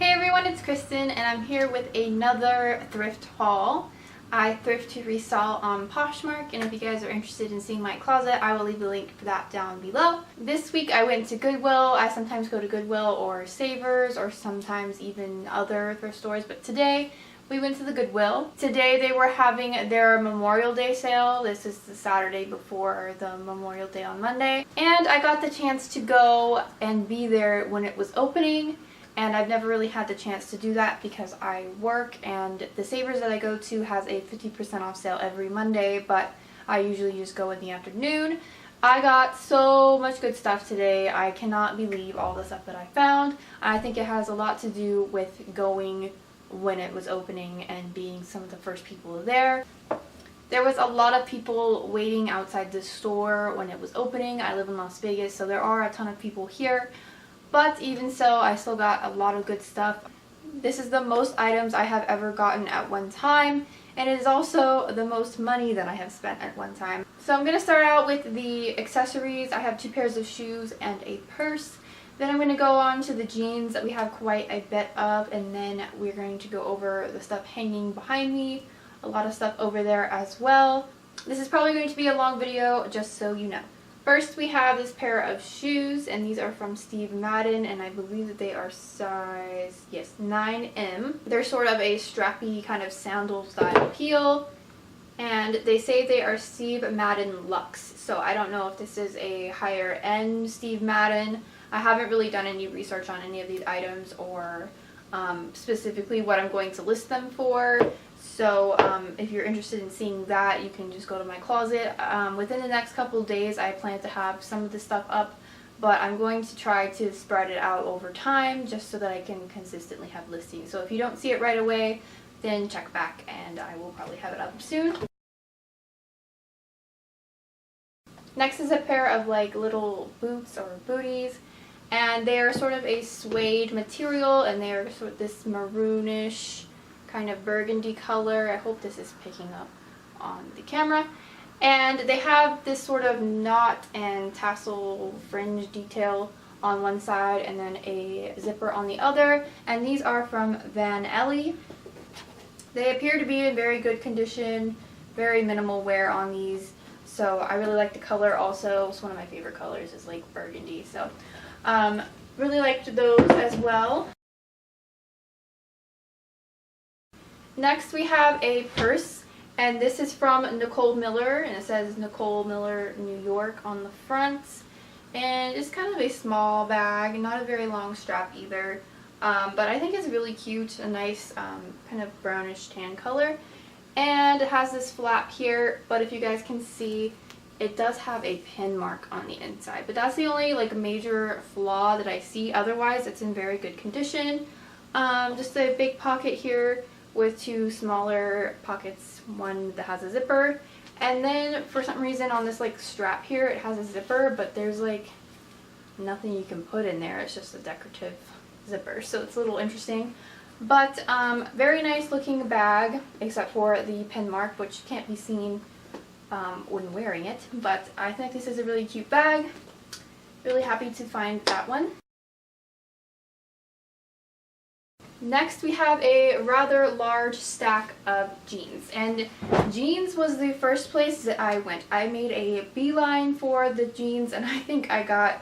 Hey everyone, it's Kristen and I'm here with another thrift haul. I thrift to resell on Poshmark, and if you guys are interested in seeing my closet, I will leave the link for that down below. This week I went to Goodwill. I sometimes go to Goodwill or Savers or sometimes even other thrift stores, but today we went to the Goodwill. Today they were having their Memorial Day sale. This is the Saturday before the Memorial Day on Monday. And I got the chance to go and be there when it was opening. And I've never really had the chance to do that because I work, and the Savers that I go to has a 50% off sale every Monday, but I usually just go in the afternoon. I got so much good stuff today. I cannot believe all the stuff that I found. I think it has a lot to do with going when it was opening and being some of the first people there. There was a lot of people waiting outside the store when it was opening. I live in Las Vegas, so there are a ton of people here. But even so, I still got a lot of good stuff. This is the most items I have ever gotten at one time, and it is also the most money that I have spent at one time. So I'm going to start out with the accessories. I have 2 pairs of shoes and a purse. Then I'm going to go on to the jeans that we have quite a bit of, and then we're going to go over the stuff hanging behind me. A lot of stuff over there as well. This is probably going to be a long video, just so you know. First, we have this pair of shoes, and these are from Steve Madden, and I believe that they are size, yes, 9M. They're sort of a strappy kind of sandal style heel, and they say they are Steve Madden Luxe. So I don't know if this is a higher end Steve Madden. I haven't really done any research on any of these items or specifically what I'm going to list them for. So if you're interested in seeing that, you can just go to my closet. Within the next couple of days, I plan to have some of the stuff up, but I'm going to try to spread it out over time just so that I can consistently have listings. So if you don't see it right away, then check back and I will probably have it up soon. Next is a pair of like little boots or booties, and they are sort of a suede material, and they are sort of this maroonish kind of burgundy color. I hope this is picking up on the camera. And they have this sort of knot and tassel fringe detail on one side and then a zipper on the other. And these are from Van Ellie. They appear to be in very good condition, very minimal wear on these. So I really like the color also. It's one of my favorite colors is like burgundy. So really liked those as well. Next we have a purse, and this is from Nicole Miller, and it says Nicole Miller, New York on the front. And it's kind of a small bag, not a very long strap either, but I think it's really cute, a nice kind of brownish tan color. And it has this flap here, but if you guys can see, it does have a pin mark on the inside. But that's the only like major flaw that I see. Otherwise, it's in very good condition. Just a big pocket here with 2 smaller pockets, one that has a zipper, and then for some reason on this like strap here it has a zipper, but there's like nothing you can put in there. It's just a decorative zipper, so it's a little interesting. But very nice looking bag, except for the pin mark, which can't be seen when wearing it. But I think this is a really cute bag. Really happy to find that one. Next we have a rather large stack of jeans, and jeans was the first place that I went. I made a beeline for the jeans, and I think I got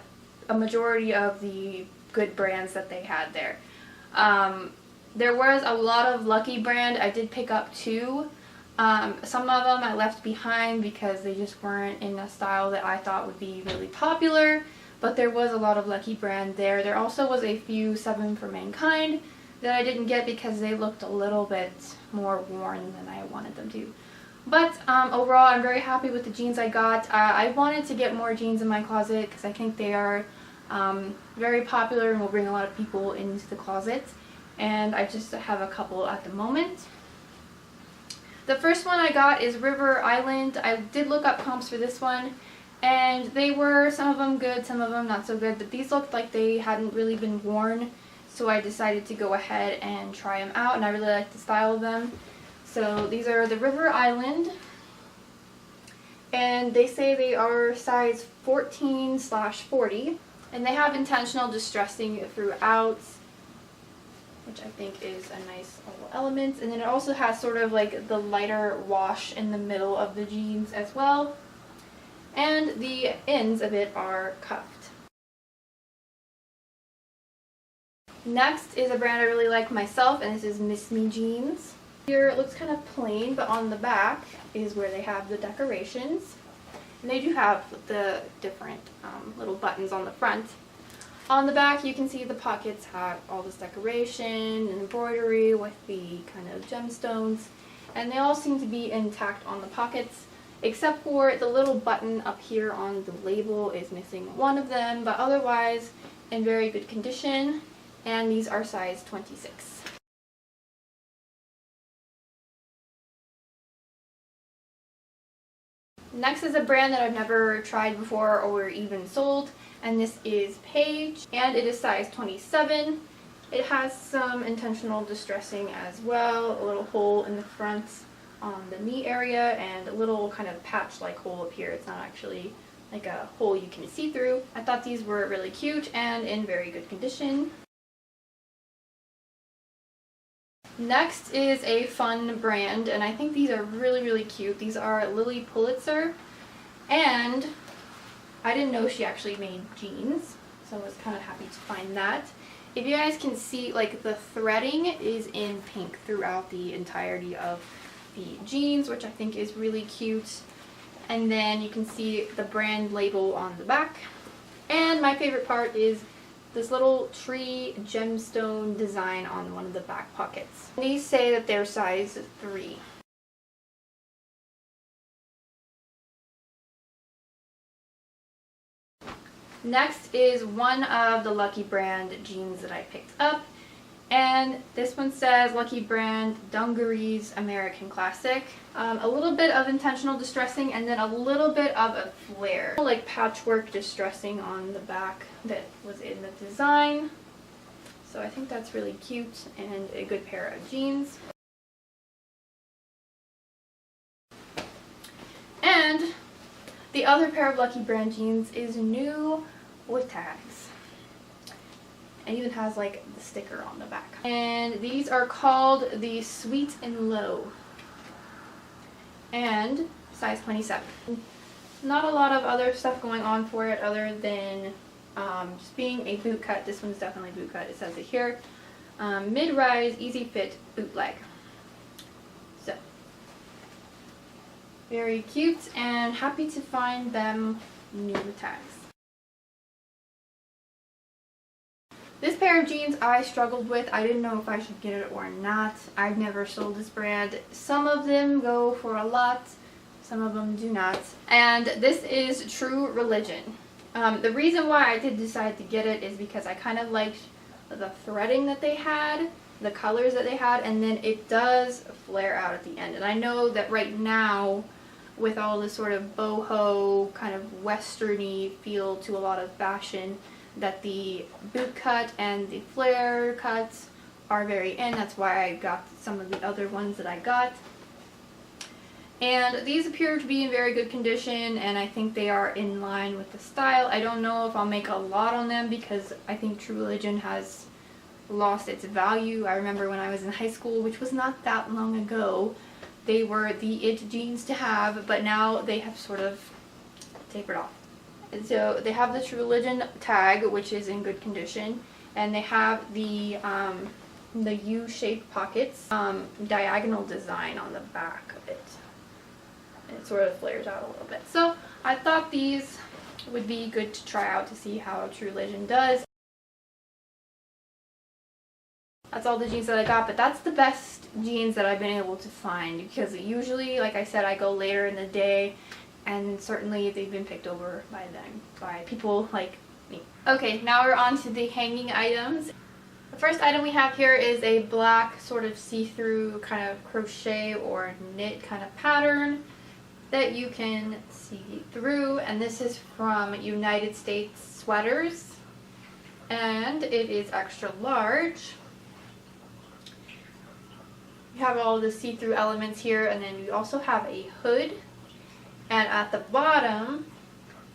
a majority of the good brands that they had there. There was a lot of Lucky brand. I did pick up 2. Some of them I left behind because they just weren't in a style that I thought would be really popular, but there was a lot of Lucky brand there. There also was a few 7 for Mankind that I didn't get because they looked a little bit more worn than I wanted them to. But overall, I'm very happy with the jeans I got. I wanted to get more jeans in my closet because I think they are very popular and will bring a lot of people into the closet. And I just have a couple at the moment. The first one I got is River Island. I did look up comps for this one, and they were, some of them good, some of them not so good, but these looked like they hadn't really been worn. So I decided to go ahead and try them out, and I really like the style of them. So these are the River Island, and they say they are size 14/40, and they have intentional distressing throughout. which I think is a nice little element. And then it also has sort of like the lighter wash in the middle of the jeans as well. And the ends of it are cuffed. Next is a brand I really like myself, and this is Miss Me Jeans. Here it looks kind of plain, but on the back is where they have the decorations. And they do have the different little buttons on the front. On the back you can see the pockets have all this decoration and embroidery with the kind of gemstones. And they all seem to be intact on the pockets, except for the little button up here on the label is missing one of them, but otherwise in very good condition. And these are size 26. Next is a brand that I've never tried before or even sold, and this is Paige, and it is size 27. It has some intentional distressing as well, a little hole in the front on the knee area and a little kind of patch-like hole up here. It's not actually like a hole you can see through. I thought these were really cute and in very good condition. Next is a fun brand, and I think these are really cute. These are Lilly Pulitzer, and I didn't know she actually made jeans, so I was kind of happy to find that. If you guys can see, like, the threading is in pink throughout the entirety of the jeans, which I think is really cute. And then you can see the brand label on the back. And my favorite part is this little tree gemstone design on one of the back pockets. These say that they're size 3. Next is one of the Lucky brand jeans that I picked up. And this one says Lucky brand Dungarees American Classic. A little bit of intentional distressing and then a little bit of a flare. Like patchwork distressing on the back that was in the design. So I think that's really cute and a good pair of jeans. And the other pair of Lucky brand jeans is new with tags. It even has like the sticker on the back. And these are called the Sweet and Low. And size 27. Not a lot of other stuff going on for it other than just being a boot cut. This one's definitely boot cut. It says it here. Mid-rise, easy fit boot leg. So, very cute and happy to find them new with tags. This pair of jeans I struggled with. I didn't know if I should get it or not. I've never sold this brand. Some of them go for a lot, some of them do not. And this is True Religion. The reason why I did decide to get it is because I kind of liked the threading that they had, the colors that they had, and then it does flare out at the end. And I know that right now, with all this sort of boho, kind of westerny feel to a lot of fashion, that the boot cut and the flare cuts are very in. That's why I got some of the other ones that I got. And these appear to be in very good condition, and I think they are in line with the style. I don't know if I'll make a lot on them because I think True Religion has lost its value. I remember when I was in high school, which was not that long ago, they were the it jeans to have, but now they have sort of tapered off. And so they have the True Religion tag, which is in good condition, and they have the U-shaped pockets, diagonal design on the back of it. And it sort of flares out a little bit. So I thought these would be good to try out to see how True Religion does. That's all the jeans that I got, but that's the best jeans that I've been able to find because usually, like I said, I go later in the day. And certainly they've been picked over by them, by people like me. Okay, now we're on to the hanging items. The first item we have here is a black sort of see-through kind of crochet or knit kind of pattern that you can see through. And this is from United States Sweaters. And it is extra large. You have all the see-through elements here, and then you also have a hood. And at the bottom,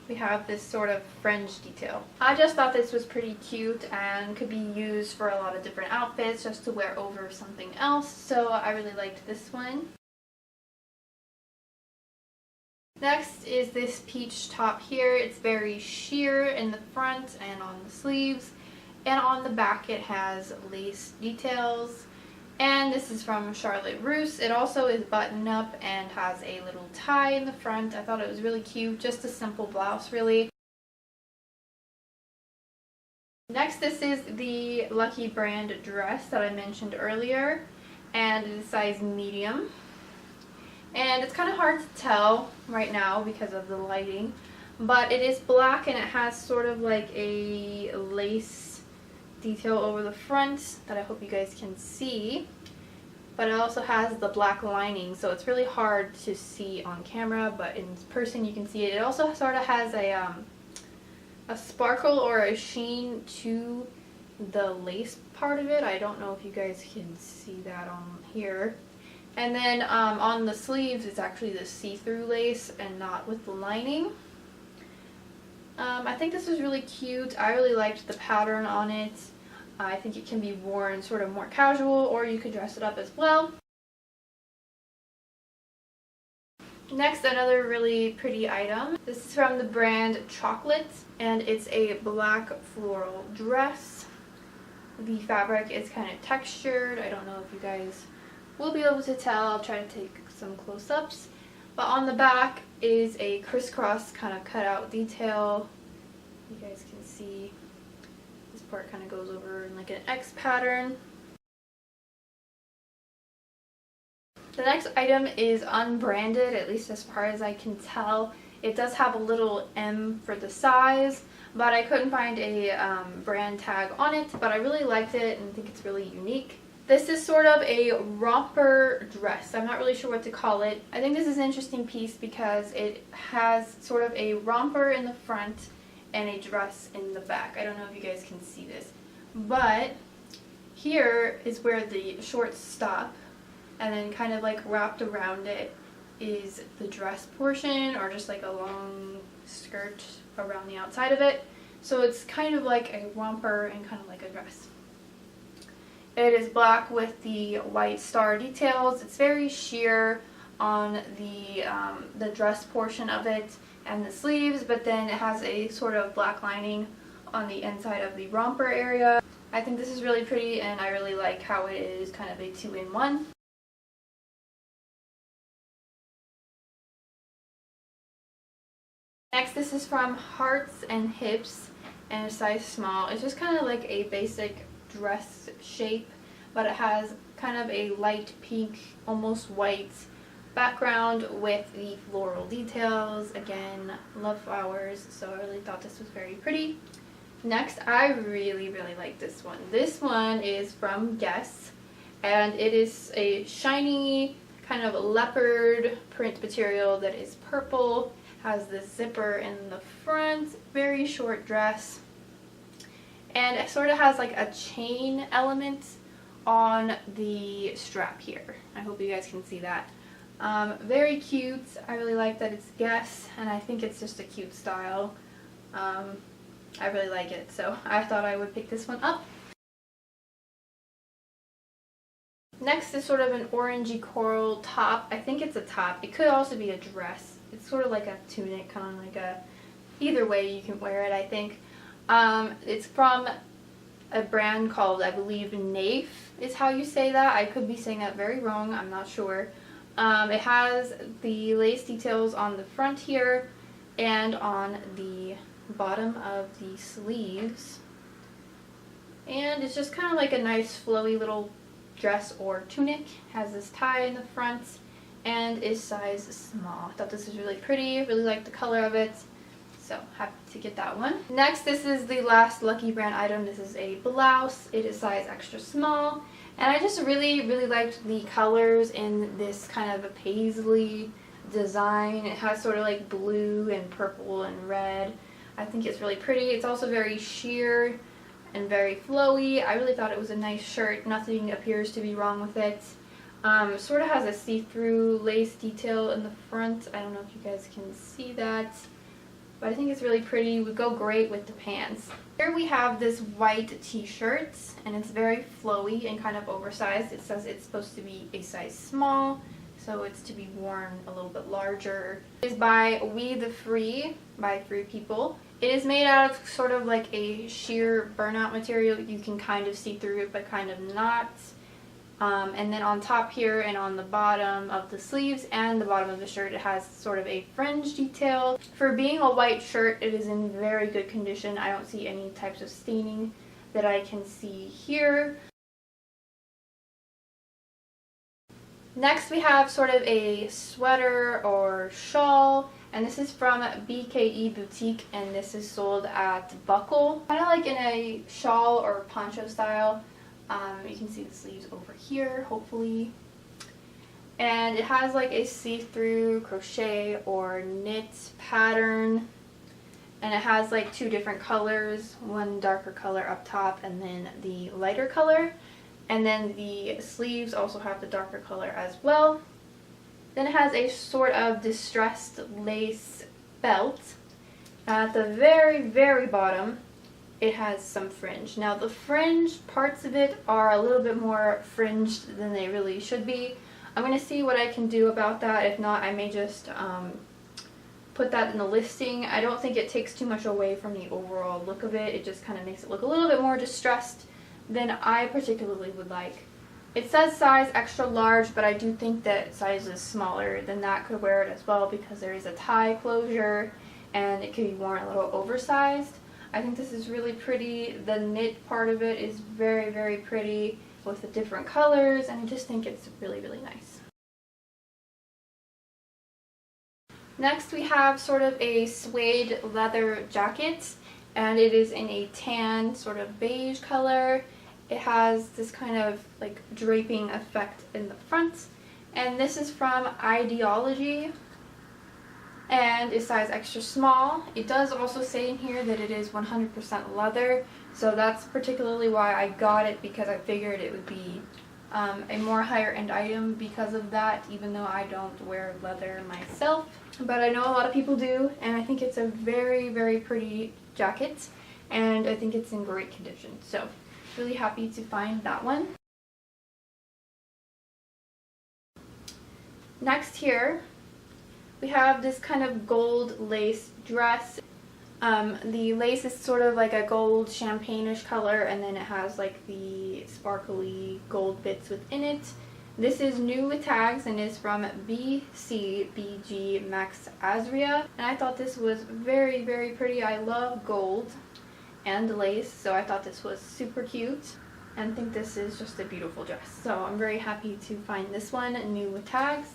we have this sort of fringe detail. I just thought this was pretty cute and could be used for a lot of different outfits just to wear over something else, so I really liked this one. Next is this peach top here. It's very sheer in the front and on the sleeves, and on the back it has lace details. And this is from Charlotte Russe. It also is button up and has a little tie in the front. I thought it was really cute, just a simple blouse really. Next, this is the Lucky brand dress that I mentioned earlier, and it is size medium. And it's kind of hard to tell right now because of the lighting, but it is black and it has sort of like a lace detail over the front that I hope you guys can see. But it also has the black lining, so it's really hard to see on camera, but in person you can see it. It also sort of has a sparkle or a sheen to the lace part of it. I don't know if you guys can see that on here. And then on the sleeves, it's actually the see-through lace and not with the lining. I think this was really cute. I really liked the pattern on it. I think it can be worn sort of more casual, or you could dress it up as well. Next, another really pretty item. This is from the brand Chocolate, and it's a black floral dress. The fabric is kind of textured. I don't know if you guys will be able to tell. I'll try to take some close-ups. But on the back is a crisscross kind of cutout detail. You guys can see this part kind of goes over in like an X pattern. The next item is unbranded, at least as far as I can tell. It does have a little M for the size, but I couldn't find a brand tag on it, but I really liked it and think it's really unique. This is sort of a romper dress. I'm not really sure what to call it. I think this is an interesting piece because it has sort of a romper in the front and a dress in the back. I don't know if you guys can see this, but here is where the shorts stop, and then kind of like wrapped around it is the dress portion, or just like a long skirt around the outside of it. So it's kind of like a romper and kind of like a dress. It is black with the white star details. It's very sheer on the dress portion of it and the sleeves, but then it has a sort of black lining on the inside of the romper area. I think this is really pretty, and I really like how it is kind of a two-in-one. Next, this is from Hearts and Hips, and a size small. It's just kind of like a basic dress shape, but it has kind of a light pink, almost white background with the floral details. Again, love flowers, so I really thought this was very pretty. Next, I really like this one. This one is from Guess, and it is a shiny kind of leopard print material that is purple. Has this zipper in the front, very short dress, and it sort of has like a chain element on the strap here. I hope you guys can see that. Very cute. I really like that it's Guess, and I think it's just a cute style. I really like it, so I thought I would pick this one up. Next is sort of an orangey coral top. I think it's a top. It could also be a dress. It's sort of like a tunic, kind of like a, either way you can wear it, I think. It's from a brand called, I believe, Naif is how you say that. I could be saying that very wrong, I'm not sure. It has the lace details on the front here and on the bottom of the sleeves. And it's just kind of like a nice flowy little dress or tunic. Has this tie in the front and is size small. I thought this was really pretty, really like the color of it, so happy to get that one. Next, this is the last Lucky brand item. This is a blouse. It is size extra small, and I just really liked the colors in this kind of a paisley design. It has sort of like blue and purple and red. I think it's really pretty. It's also very sheer and very flowy. I really thought it was a nice shirt. Nothing appears to be wrong with it. Sort of has a see-through lace detail in the front. I don't know if you guys can see that. but I think it's really pretty. Would go great with the pants. Here we have this white t-shirt, and it's very flowy and kind of oversized. It says it's supposed to be a size small, so it's to be worn a little bit larger. It is by We the Free by Free People. It is made out of sort of like a sheer burnout material. You can kind of see through it, but kind of not. And then on top here and on the bottom of the sleeves and the bottom of the shirt, it has sort of a fringe detail. For being a white shirt, it is in very good condition. I don't see any types of staining that I can see here. Next we have sort of a sweater or shawl, and this is from BKE Boutique, and this is sold at Buckle. Kind of like in a shawl or poncho style. You can see the sleeves over here, hopefully. And it has like a see-through crochet or knit pattern. And it has like two different colors, one darker color up top and then the lighter color. And then the sleeves also have the darker color as well. Then it has a sort of distressed lace belt. At the very, very bottom, it has some fringe. Now the fringe parts of it are a little bit more fringed than they really should be. I'm going to see what I can do about that. If not, I may just put that in the listing. I don't think it takes too much away from the overall look of it. It just kind of makes it look a little bit more distressed than I particularly would like. It says size extra large, but I do think that sizes smaller than that could wear it as well, because there is a tie closure and it could be worn a little oversized. I think this is really pretty. The knit part of it is very, very pretty with the different colors, and I just think it's really, really nice. Next we have sort of a suede leather jacket, and it is in a tan sort of beige color. It has this kind of like draping effect in the front, and this is from Ideology and is size extra small. It does also say in here that it is 100% leather, so that's particularly why I got it, because I figured it would be a more higher end item because of that, even though I don't wear leather myself. But I know a lot of people do, and I think it's a very, very pretty jacket, and I think it's in great condition. So really happy to find that one. Next here we have this kind of gold lace dress. The lace is sort of like a gold champagne-ish color, and then it has like the sparkly gold bits within it. This is new with tags and is from BCBG Max Azria, and I thought this was very, very pretty. I love gold and lace, so I thought this was super cute and think this is just a beautiful dress. So I'm very happy to find this one new with tags.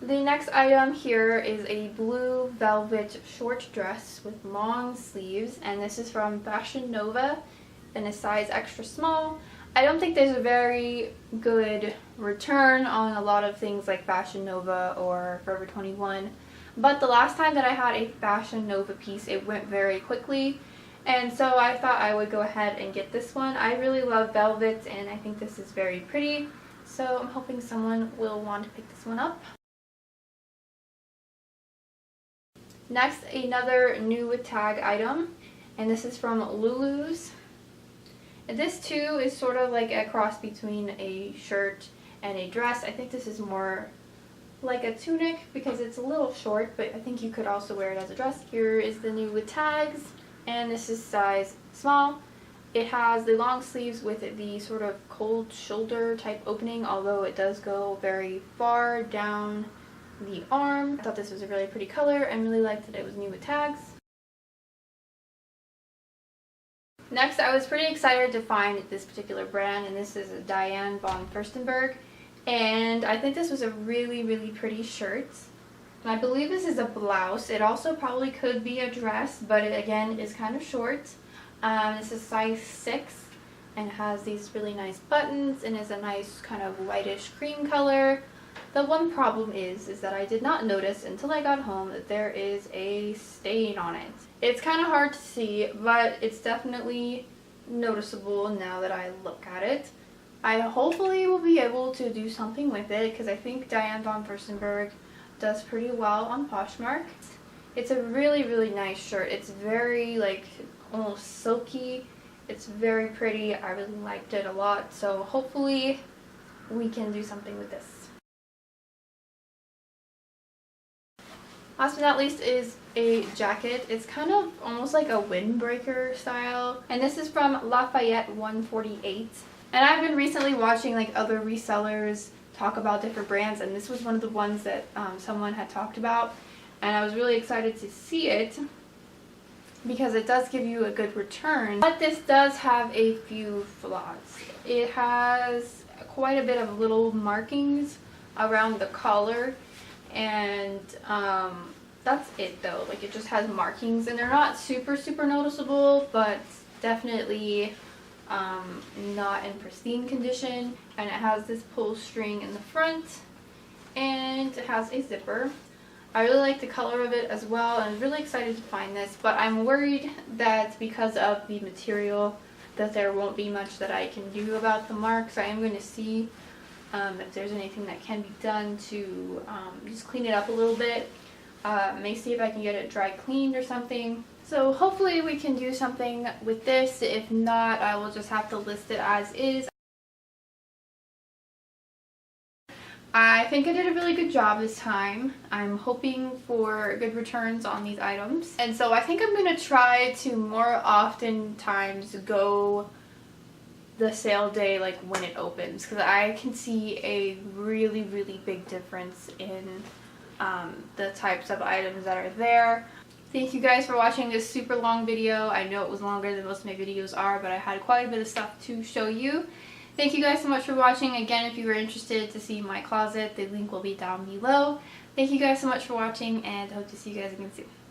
The next item here is a blue velvet short dress with long sleeves, and this is from Fashion Nova in a size extra small. I don't think there's a very good return on a lot of things like Fashion Nova or Forever 21, but the last time that I had a Fashion Nova piece, it went very quickly, and so I thought I would go ahead and get this one. I really love velvet, and I think this is very pretty, so I'm hoping someone will want to pick this one up. Next, another new with tag item, and this is from Lulu's. This too is sort of like a cross between a shirt and a dress. I think this is more like a tunic because it's a little short, but I think you could also wear it as a dress. Here is the new with tags, and this is size small. It has the long sleeves with the sort of cold shoulder type opening, although it does go very far down the arm. I thought this was a really pretty color and really liked that it was new with tags. Next, I was pretty excited to find this particular brand, and this is a Diane von Furstenberg, and I think this was a really, really pretty shirt. And I believe this is a blouse. It also probably could be a dress, but it again is kind of short. This is size 6 and has these really nice buttons and is a nice kind of whitish cream color. The one problem is that I did not notice until I got home that there is a stain on it. It's kind of hard to see, but it's definitely noticeable now that I look at it. I hopefully will be able to do something with it, because I think Diane von Furstenberg does pretty well on Poshmark. It's a really, really nice shirt. It's very like almost silky. It's very pretty. I really liked it a lot. So hopefully we can do something with this. Last but not least is a jacket. It's kind of almost like a windbreaker style. And this is from Lafayette 148. And I've been recently watching like other resellers talk about different brands, and this was one of the ones that someone had talked about. And I was really excited to see it because it does give you a good return. But this does have a few flaws. It has quite a bit of little markings around the collar, and that's it though. Like, it just has markings, and they're not super noticeable, but definitely not in pristine condition. And it has this pull string in the front, and it has a zipper. I really like the color of it as well, and I'm really excited to find this, but I'm worried that because of the material that there won't be much that I can do about the marks. I am going to see if there's anything that can be done to just clean it up a little bit. May see if I can get it dry cleaned or something. So hopefully we can do something with this. If not, I will just have to list it as is. I think I did a really good job this time. I'm hoping for good returns on these items. And so I think I'm going to try to more often times go the sale day like when it opens, because I can see a really big difference in the types of items that are there. Thank you guys for watching this super long video. I know it was longer than most of my videos are, but I had quite a bit of stuff to show you. Thank you guys so much for watching. Again, if you were interested to see my closet, the link will be down below. Thank you guys so much for watching, and I hope to see you guys again soon.